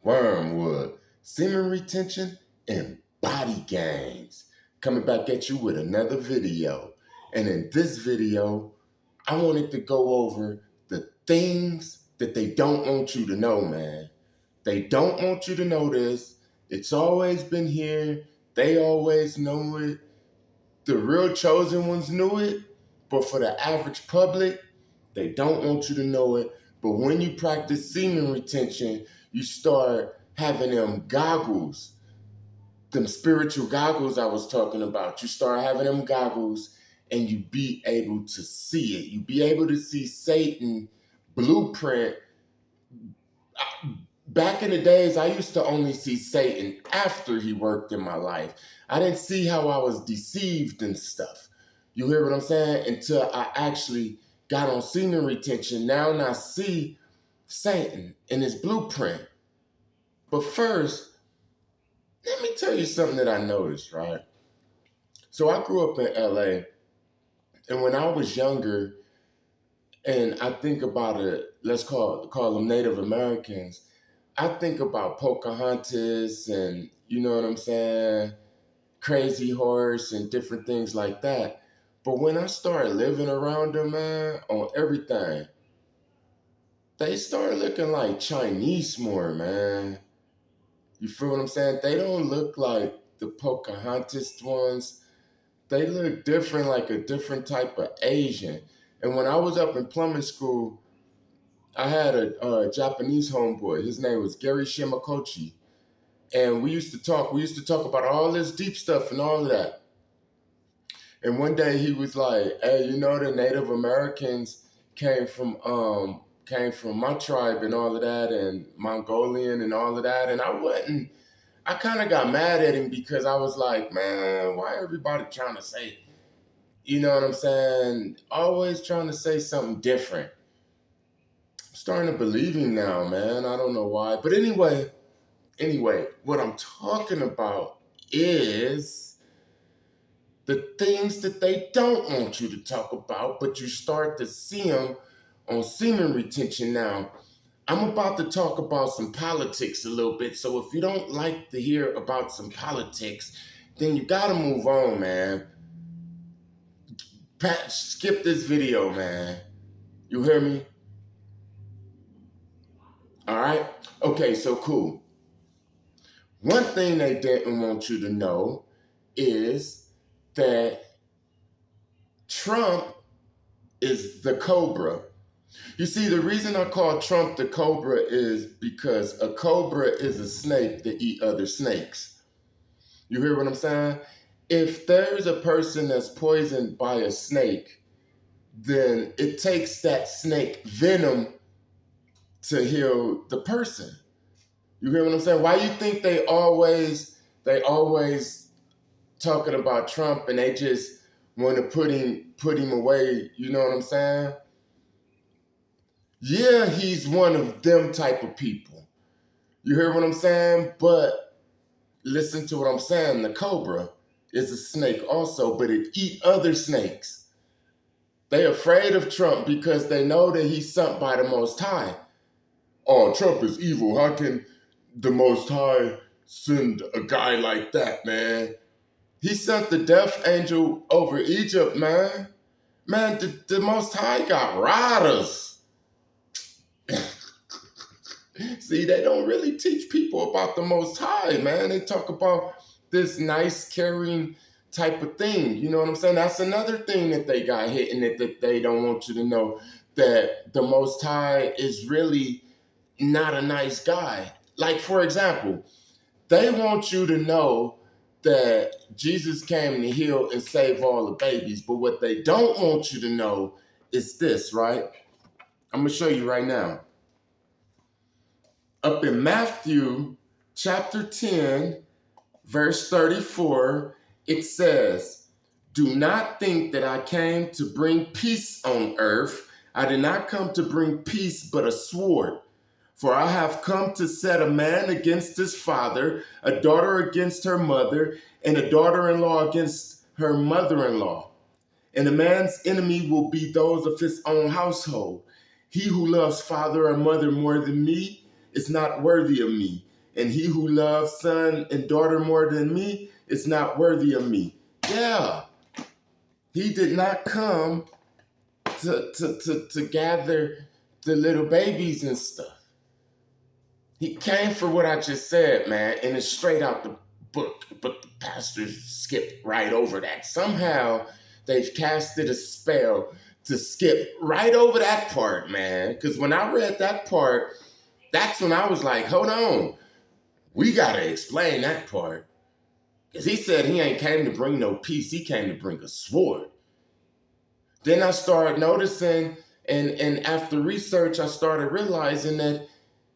Wormwood, semen retention, and body gains. Coming back at you with another video. And in this video, I wanted to go over the things that they don't want you to know, man. They don't want you to know this. It's always been here. They always know it. The real chosen ones knew it. But for the average public, they don't want you to know it. But when you practice semen retention, you start having them goggles, them spiritual goggles I was talking about. You start having them goggles and you be able to see it. You be able to see Satan blueprint. Back in the days, I used to only see Satan after he worked in my life. I didn't see how I was deceived and stuff. You hear what I'm saying? Until I actually got on semen retention. Now I see Satan in his blueprint. But first, let me tell you something that I noticed, right? So I grew up in LA, and when I was younger, and I think about it, let's call them Native Americans, I think about Pocahontas and, you know what I'm saying, Crazy Horse and different things like that. But when I started living around them, man, on everything, they started looking like Chinese more, man. You feel what I'm saying? They don't look like the Pocahontas ones. They look different, like a different type of Asian. And when I was up in plumbing school, I had a Japanese homeboy. His name was Gary Shimakochi. And we used to talk. We used to talk about all this deep stuff and all of that. And one day he was like, "Hey, you know the Native Americans came from my tribe and all of that, and Mongolian and all of that." And I kind of got mad at him because I was like, "Man, why everybody trying to say, you know what I'm saying? Always trying to say something different." I'm starting to believe him now, man. I don't know why. But anyway, what I'm talking about is the things that they don't want you to talk about, but you start to see them on semen retention now. I'm about to talk about some politics a little bit, so if you don't like to hear about some politics, then you gotta move on, man. Skip this video, man. You hear me? All right? Okay, so cool. One thing they didn't want you to know is that Trump is the cobra. You see, the reason I call Trump the cobra is because a cobra is a snake that eat other snakes. You hear what I'm saying? If there's a person that's poisoned by a snake, then it takes that snake venom to heal the person. You hear what I'm saying? Why you think they always talking about Trump and they just want to put him away? You know what I'm saying? Yeah, he's one of them type of people. You hear what I'm saying? But listen to what I'm saying. The cobra is a snake also, but it eat other snakes. They afraid of Trump because they know that he's sent by the Most High. Oh, Trump is evil. How can the Most High send a guy like that, man? He sent the death angel over Egypt, man. Man, the Most High got riders. See, they don't really teach people about the Most High, man. They talk about this nice, caring type of thing. You know what I'm saying? That's another thing that they got hitting it that they don't want you to know, that the Most High is really not a nice guy. Like, for example, they want you to know that Jesus came to heal and save all the babies. But what they don't want you to know is this, right? I'm going to show you right now. Up in Matthew chapter 10, verse 34, it says, "Do not think that I came to bring peace on earth. I did not come to bring peace, but a sword. For I have come to set a man against his father, a daughter against her mother, and a daughter-in-law against her mother-in-law. And a man's enemy will be those of his own household. He who loves father or mother more than me is not worthy of me. And he who loves son and daughter more than me is not worthy of me. Yeah, he did not come to gather the little babies and stuff. He came for what I just said, man, and it's straight out the book. But the pastors skip right over that. Somehow they've casted a spell to skip right over that part, man. Because when I read that part, that's when I was like, hold on, we got to explain that part. Because he said he ain't came to bring no peace, he came to bring a sword. Then I started noticing, and after research, I started realizing that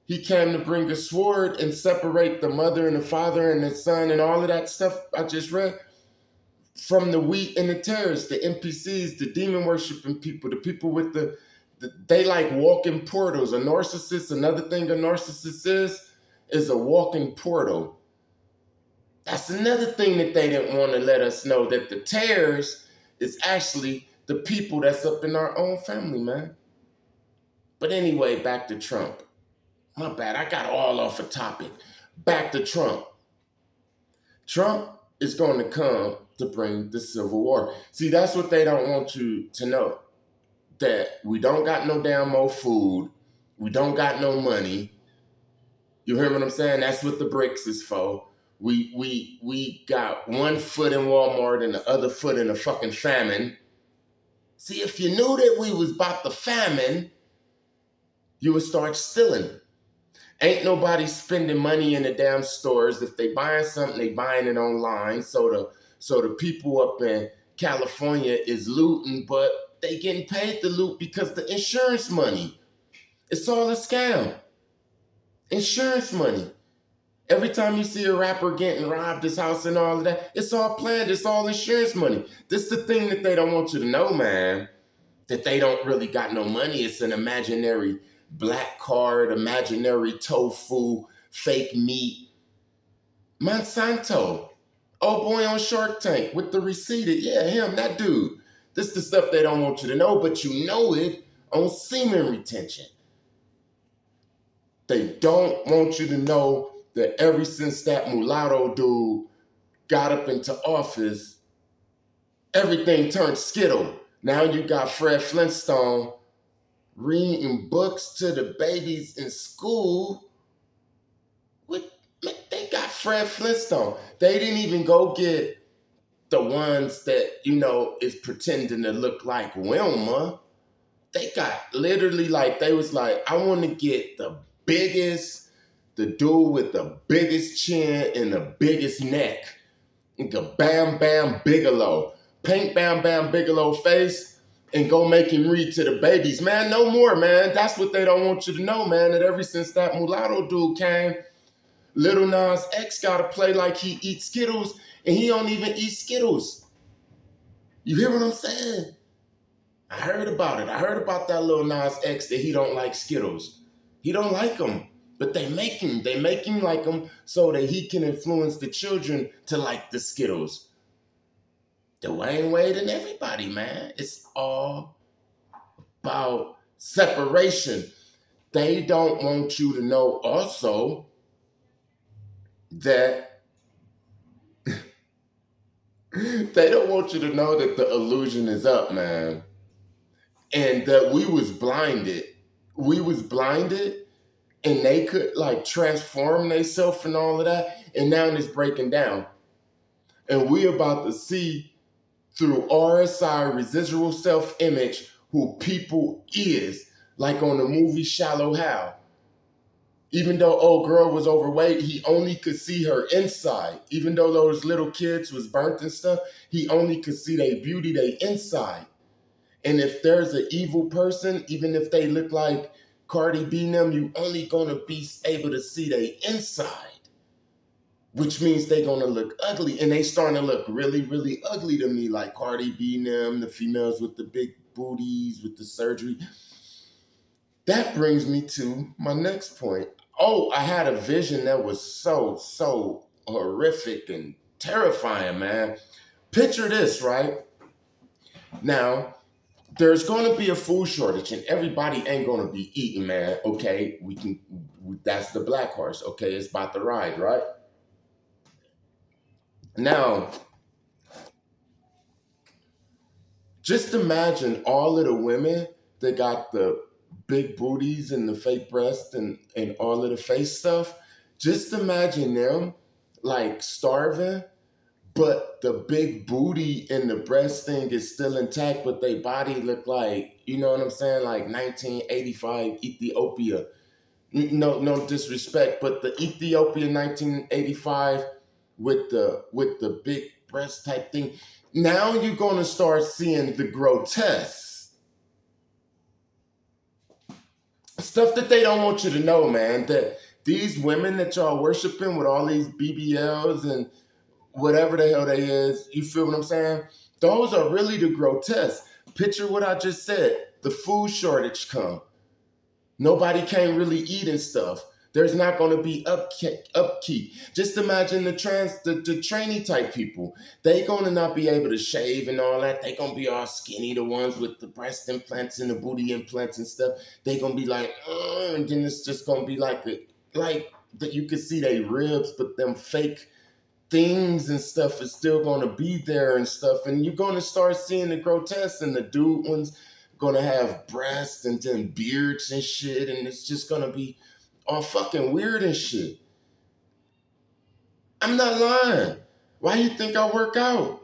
he came to bring a sword and separate the mother and the father and the son and all of that stuff I just read from the wheat and the tares, the NPCs, the demon worshiping people, the people with they like walking portals. A narcissist, another thing a narcissist is a walking portal. That's another thing that they didn't want to let us know, that the tares is actually the people that's up in our own family, man. But anyway, back to Trump. My bad, I got all off a topic. Back to Trump. Trump is going to come to bring the Civil War. See, that's what they don't want you to know. That we don't got no damn more food. We don't got no money. You hear what I'm saying? That's what the BRICS is for. We got one foot in Walmart and the other foot in a fucking famine. See, if you knew that we was about the famine, you would start stealing. Ain't nobody spending money in the damn stores. If they buying something, they buying it online. So the people up in California is looting, but they getting paid to loot because the insurance money. It's all a scam. Insurance money. Every time you see a rapper getting robbed, his house and all of that, it's all planned. It's all insurance money. This is the thing that they don't want you to know, man. That they don't really got no money. It's an imaginary black card, imaginary tofu, fake meat. Monsanto. Oh boy on Shark Tank with the receipt. Yeah, him, that dude. This is the stuff they don't want you to know, but you know it on semen retention. They don't want you to know that ever since that mulatto dude got up into office, everything turned Skittle. Now you got Fred Flintstone reading books to the babies in school. They got Fred Flintstone. They didn't even go get the ones that, is pretending to look like Wilma. They got literally they was like, I want to get the dude with the biggest chin and the biggest neck. The Bam Bam Bigelow. Paint Bam Bam Bigelow face and go make him read to the babies. Man, no more, man. That's what they don't want you to know, man. That ever since that mulatto dude came, Lil Nas X got to play like he eats Skittles, and he don't even eat Skittles. You hear what I'm saying? I heard about it. I heard about that Lil Nas X that he don't like Skittles. He don't like them, but they make him. They make him like them so that he can influence the children to like the Skittles. Dwayne Wade and everybody, man. It's all about separation. They don't want you to know also that they don't want you to know that the illusion is up, man. And that we was blinded. We was blinded and they could transform themselves and all of that. And now it's breaking down. And we about to see through RSI, residual self-image, who people is, like on the movie Shallow Hal. Even though old girl was overweight, he only could see her inside. Even though those little kids was burnt and stuff, he only could see their beauty, their inside. And if there's an evil person, even if they look like Cardi B and them, you only gonna be able to see their inside. Which means they gonna look ugly. And they starting to look really, really ugly to me, like Cardi B and them, the females with the big booties, with the surgery. That brings me to my next point. Oh, I had a vision that was so horrific and terrifying, man. Picture this, right? Now, there's going to be a food shortage and everybody ain't going to be eating, man. Okay, that's the black horse. Okay, it's about to ride, right? Now, just imagine all of the women that got the big booties and the fake breasts and all of the face stuff. Just imagine them like starving, but the big booty and the breast thing is still intact, but their body look like, you know what I'm saying, like 1985 Ethiopia. No, no disrespect, but the Ethiopia 1985 with the big breast type thing. Now you're gonna start seeing the grotesque stuff that they don't want you to know, man. That these women that y'all worshiping with all these BBLs and whatever the hell they is, you feel what I'm saying? Those are really the grotesque. Picture what I just said. The food shortage come. Nobody can really eat and stuff. There's not going to be upkeep. Just imagine the trainee type people. They going to not be able to shave and all that. They going to be all skinny. The ones with the breast implants and the booty implants and stuff. They going to be like, and then it's just going to be like that. You can see they ribs, but them fake things and stuff is still going to be there and stuff. And you're going to start seeing the grotesque, and the dude ones going to have breasts and then beards and shit. And it's just going to be all fucking weird and shit. I'm not lying. Why you think I work out?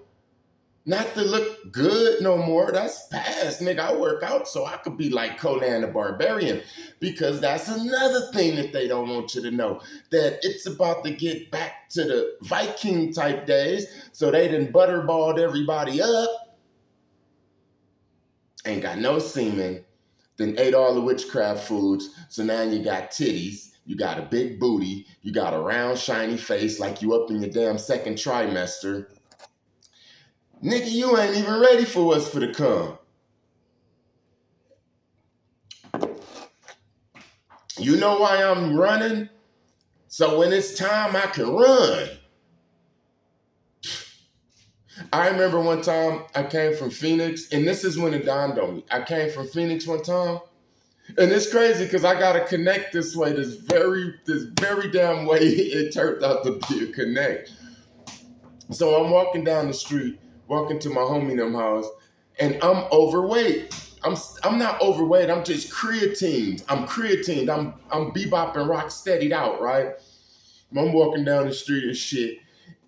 Not to look good no more. That's past, nigga. I work out so I could be like Conan the Barbarian. Because that's another thing that they don't want you to know. That it's about to get back to the Viking type days. So they done butterballed everybody up. Ain't got no semen. Then ate all the witchcraft foods. So now you got titties. You got a big booty. You got a round, shiny face like you up in your damn second trimester. Nigga, you ain't even ready for us for the come. You know why I'm running? So when it's time, I can run. I remember one time I came from Phoenix, and this is when it dawned on me. I came from Phoenix one time, and it's crazy because I got to connect this way, this very damn way it turned out to be a connect. So I'm walking down the street, walking to my homie them house, and I'm overweight. I'm not overweight. I'm just creatined. I'm bebopping rock steadied out, right? I'm walking down the street and shit,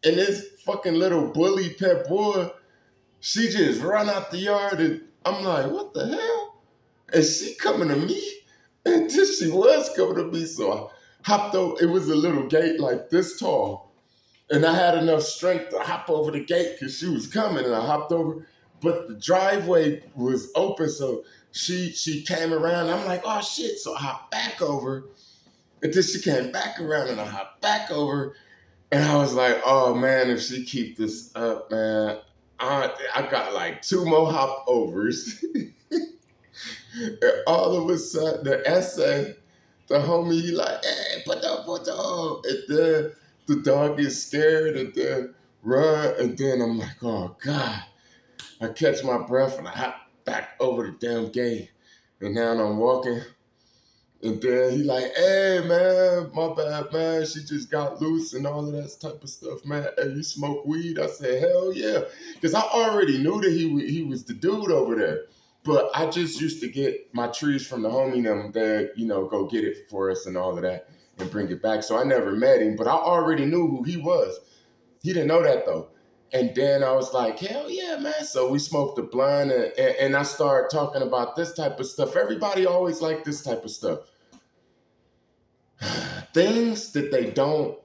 and this fucking little bully pet boy, she just run out the yard, and I'm like, what the hell? And she coming to me, and she was coming to me, so I hopped over. It was a little gate like this tall. And I had enough strength to hop over the gate because she was coming, and I hopped over. But the driveway was open, so she came around. I'm like, oh shit! So I hopped back over, and then she came back around, and I hopped back over, and I was like, oh man, if she keep this up, man, I got like 2 more hop overs. And all of a sudden, the essay, the homie, he like, hey, put up. And then the dog gets scared and then run. And then I'm like, oh, God. I catch my breath and I hop back over the damn gate. And now I'm walking. And then he like, hey, man, my bad, man. She just got loose and all of that type of stuff, man. Hey, you smoke weed? I said, hell yeah. Because I already knew that he was the dude over there. But I just used to get my trees from the homie them that, go get it for us and all of that and bring it back. So I never met him, but I already knew who he was. He didn't know that though. And then I was like, hell yeah, man. So we smoked a blunt and I started talking about this type of stuff. Everybody always liked this type of stuff. Things that they don't.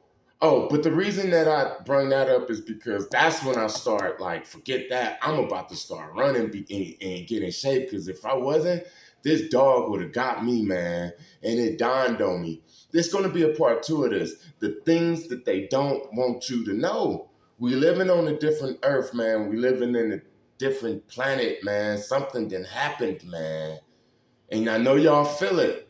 Oh, but the reason that I bring that up is because that's when I start like, forget that. I'm about to start running and get in shape. Because if I wasn't, this dog would have got me, man. And it dawned on me. There's going to be a part 2 of this. The things that they don't want you to know. We living on a different earth, man. We living in a different planet, man. Something done happened, man. And I know y'all feel it.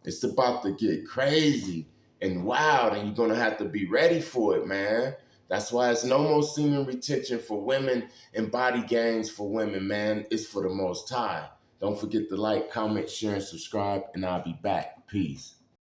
It's about to get crazy and wild, and you're going to have to be ready for it, man. That's why it's no more semen retention for women and body gains for women, man. It's for the Most High. Don't forget to like, comment, share, and subscribe, and I'll be back. Peace.